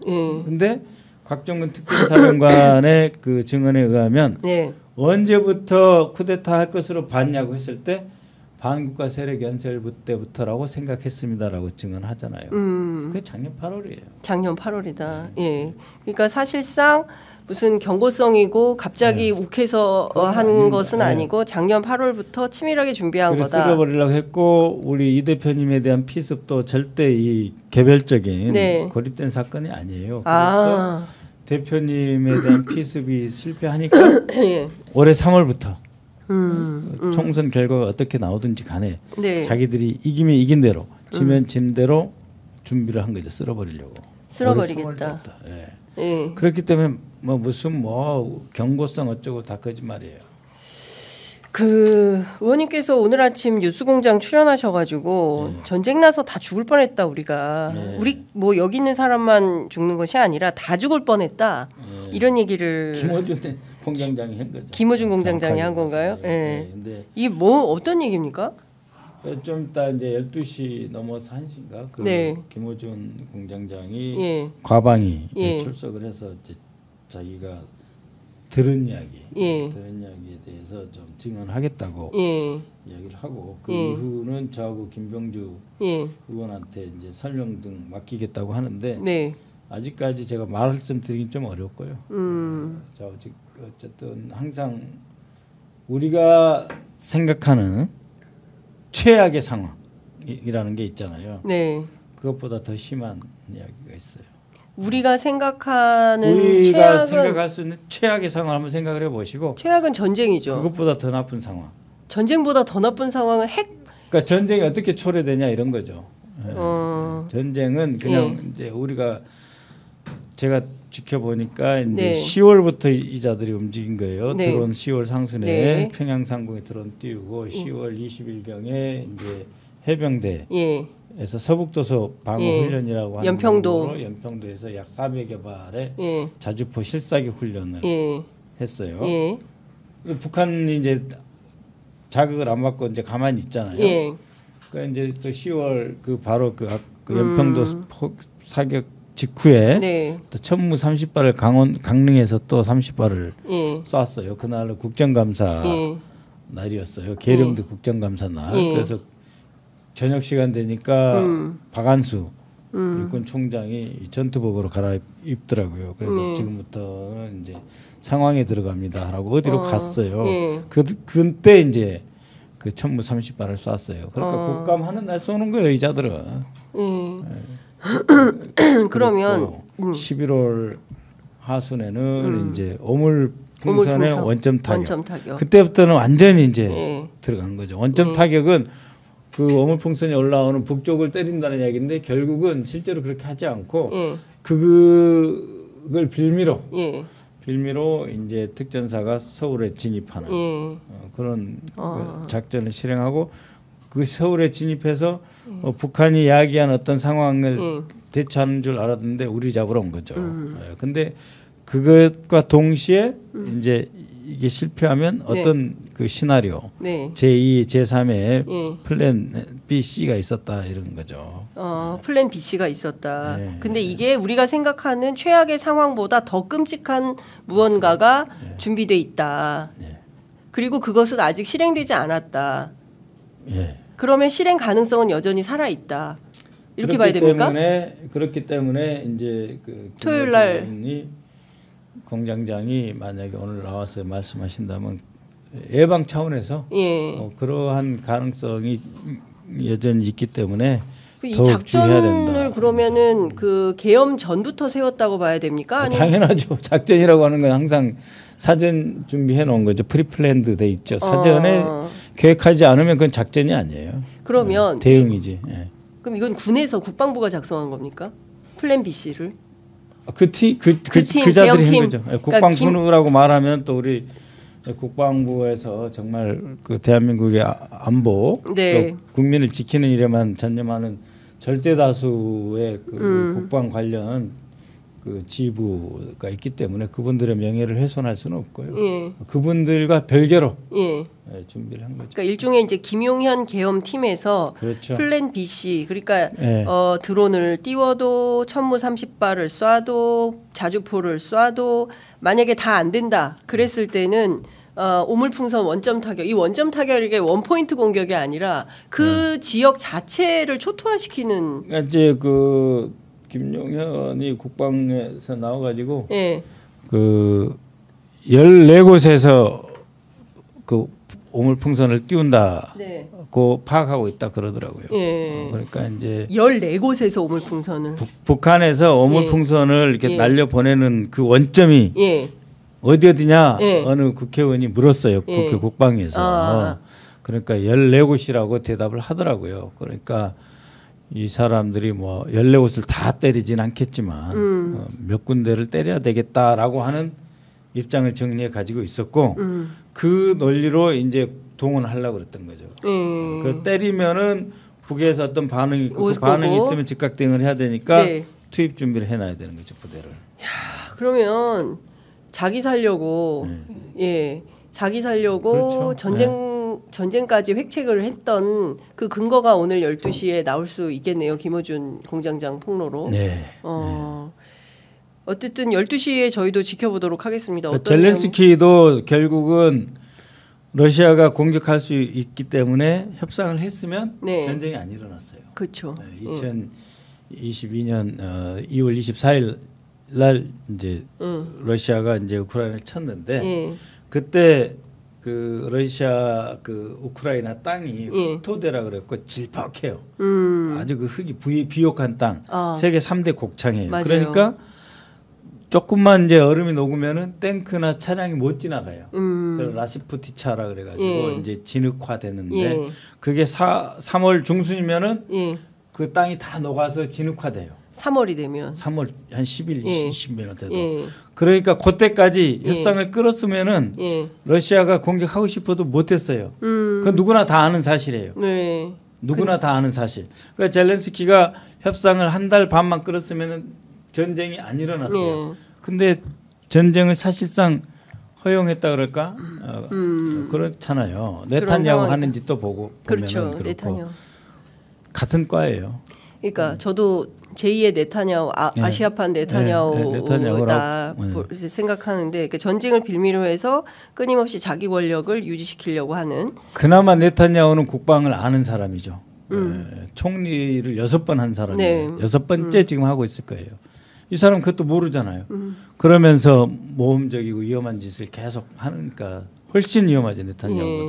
예. 근데 곽정근 특전사령관의 그 증언에 의하면 네. 언제부터 쿠데타 할 것으로 봤냐고 했을 때 반국가 세력 연설 때부터라고 생각했습니다라고 증언하잖아요. 그게 작년 8월이에요. 작년 8월이다. 예. 그러니까 사실상 무슨 경고성이고 갑자기 욱해서 하는 것은 아니고 작년 8월부터 치밀하게 준비한 거다. 쓸어버리려고 했고 우리 이 대표님에 대한 피습도 절대 이 개별적인 고립된 사건이 아니에요. 그래서 대표님에 대한 피습이 실패하니까 예. 올해 3월부터 총선 결과가 어떻게 나오든지 간에 자기들이 이기면 이긴 대로 지면 진 대로 준비를 한 거죠. 쓸어버리려고. 쓸어버리겠다. 예. 그렇기 때문에 뭐 무슨 뭐 경고성 어쩌고 다 거짓말이에요. 그 의원님께서 오늘 아침 뉴스공장 출연하셔가지고 전쟁 나서 다 죽을 뻔했다 우리가. 우리 뭐 여기 있는 사람만 죽는 것이 아니라 다 죽을 뻔했다. 이런 얘기를 김어준 공장장이 한 거죠. 김어준 공장장이 한 건가요? 예. 근데 이게 뭐 어떤 얘기입니까? 좀 이따 이제 12시 넘어서 1시인가 그 김어준 공장장이 과방위 출석을 해서 이제 자기가 들은 이야기에 대해서 좀 증언하겠다고 이야기를 하고 그 이후는 저하고 김병주 의원한테 이제 설명 등 맡기겠다고 하는데 아직까지 제가 말씀드리긴 좀 어렵고요. 자 어쨌든 항상 우리가 생각하는 최악의 상황이라는 게 있잖아요. 그것보다 더 심한 이야기가 있어요. 우리가 생각하는 우리가 생각할 수 있는 최악의 상황을 한번 생각을 해보시고 최악은 전쟁이죠. 그것보다 더 나쁜 상황. 전쟁보다 더 나쁜 상황은 그러니까 전쟁이 어떻게 초래되냐 이런 거죠. 전쟁은 그냥 이제 우리가 제가 지켜보니까 이제 10월부터 이자들이 움직인 거예요. 드론 10월 상순에 평양 상공에 드론 띄우고 10월 20일경에 이제 해병대에서 서북도서 방어 훈련이라고 하는 연평도에서 약 400여 발의 자주포 실사격 훈련을 했어요. 북한이 이제 자극을 안 받고 이제 가만히 있잖아요. 그러니까 이제 또 10월 그 바로 그 연평도 사격 직후에 또 천무 30발을 강릉에서 또 30발을 쐈어요. 그날은 국정감사 날이었어요. 계룡도 국정감사 날. 그래서 저녁 시간 되니까 박안수 육군 총장이 전투복으로 갈아입더라고요. 그래서 지금부터는 이제 상황에 들어갑니다라고 어디로 갔어요. 그때 이제 그 천무 30발을 쐈어요. 그러니까 국감하는 날 쏘는 거예요, 이자들은. 그러면 11월 하순에는 이제 오물풍선의 원점 타격. 그때부터는 완전히 이제 들어간 거죠. 원점 타격은 그 오물풍선이 올라오는 북쪽을 때린다는 이야기인데 결국은 실제로 그렇게 하지 않고 그걸 빌미로 이제 특전사가 서울에 진입하는 그런 작전을 실행하고 그 서울에 진입해서 북한이 야기한 어떤 상황을 대처하는 줄 알았는데 우리 잡으러 온 거죠. 근데 그것과 동시에 이제 이게 실패하면 어떤 그 시나리오 제2, 제3의 플랜 B, C가 있었다 이런 거죠. 플랜 B, C가 있었다. 근데 이게 우리가 생각하는 최악의 상황보다 더 끔찍한 무언가가 준비돼 있다. 그리고 그것은 아직 실행되지 않았다. 그러면 실행 가능성은 여전히 살아 있다. 이렇게 봐야 됩니까? 그렇기 때문에 이제 그 토요일 날 공장장이 만약에 오늘 나와서 말씀하신다면 예방 차원에서 그러한 가능성이 여전히 있기 때문에 이 작전을 그러면은 그 계엄 전부터 세웠다고 봐야 됩니까? 아니면 당연하죠. 작전이라고 하는 건 항상 사전 준비해 놓은 거죠. 프리플랜드 돼 있죠. 사전에 계획하지 않으면 그건 작전이 아니에요. 그러면 대응이지. 그럼 이건 군에서 국방부가 작성한 겁니까? 플랜 B, C를? 그 자들이 한 거죠. 국방부라고 말하면 또 우리 국방부에서 정말 그 대한민국의 안보, 또 국민을 지키는 일에만 전념하는 절대 다수의 그 국방 관련 그 지부가 있기 때문에 그분들의 명예를 훼손할 수는 없고요. 그분들과 별개로 준비를 한 거죠. 그러니까 일종의 이제 김용현 계엄팀에서 그렇죠. 플랜 BC 그러니까 드론을 띄워도 천무 30발을 쏴도 자주포를 쏴도 만약에 다 안 된다 그랬을 때는 오물풍선 원점 타격 이 원점 타격이 원포인트 공격이 아니라 그 지역 자체를 초토화시키는. 그러니까 이제 그 김용현이 국방에서 나와가지고 그 14곳에서 그 오물풍선을 띄운다고 파악하고 있다 그러더라고요. 그러니까 이제 14곳에서 오물풍선을 북한에서 오물풍선을 이렇게 날려 보내는 그 원점이 어디냐 어느 국회의원이 물었어요. 국회 국방위에서. 그러니까 14곳이라고 대답을 하더라고요. 그러니까 이 사람들이 뭐 14곳을 다 때리진 않겠지만 몇 군데를 때려야 되겠다라고 하는 입장을 정리해 가지고 있었고 그 논리로 이제 동원하려고 그랬던 거죠. 그 때리면은 북에서 어떤 반응이 있고 그 반응이 있으면 즉각 대응을 해야 되니까 투입 준비를 해놔야 되는 거죠, 부대를. 야, 그러면 자기 살려고 자기 살려고 그렇죠. 전쟁까지 획책을 했던 그 근거가 오늘 12시에 나올 수 있겠네요. 김어준 공장장 폭로로. 어쨌든 12시에 저희도 지켜보도록 하겠습니다. 그 젤렌스키도 결국은 러시아가 공격할 수 있기 때문에 협상을 했으면 전쟁이 안 일어났어요. 그렇죠. 2022년 2월 24일 날 이제 러시아가 이제 우크라이나를 쳤는데 그때 그 러시아 그 우크라이나 땅이 흑토대라 그랬고 질퍽해요. 아주 그 흙이 비옥한 땅. 세계 3대 곡창이에요. 맞아요. 그러니까 조금만 이제 얼음이 녹으면은 탱크나 차량이 못 지나가요. 그래서 라시푸티차라 그래가지고 이제 진흙화되는데 그게 3월 중순이면은 그 땅이 다 녹아서 진흙화돼요. 3월이 되면 3월 한 10일, 20일 돼도 그러니까 그때까지 협상을 끌었으면은 러시아가 공격하고 싶어도 못했어요. 그 누구나 다 아는 사실이에요. 누구나 다 아는 사실. 그러니까 젤렌스키가 협상을 한 달 반만 끌었으면은 전쟁이 안 일어났어요. 근데 전쟁을 사실상 허용했다 그럴까? 그렇잖아요. 네타냐후 하는 짓도 보고 보면은 그렇고 네타냐후. 같은 과예요. 그러니까 저도 제2의 네타냐후 아시아판 네타냐후다 생각하는데 그러니까 전쟁을 빌미로 해서 끊임없이 자기 권력을 유지시키려고 하는. 그나마 네타냐후는 국방을 아는 사람이죠. 총리를 6번 한 사람이에요. 6번째 지금 하고 있을 거예요. 이 사람 그것도 모르잖아요. 그러면서 모험적이고 위험한 짓을 계속 하니까 훨씬 위험하죠, 네타냐후보다.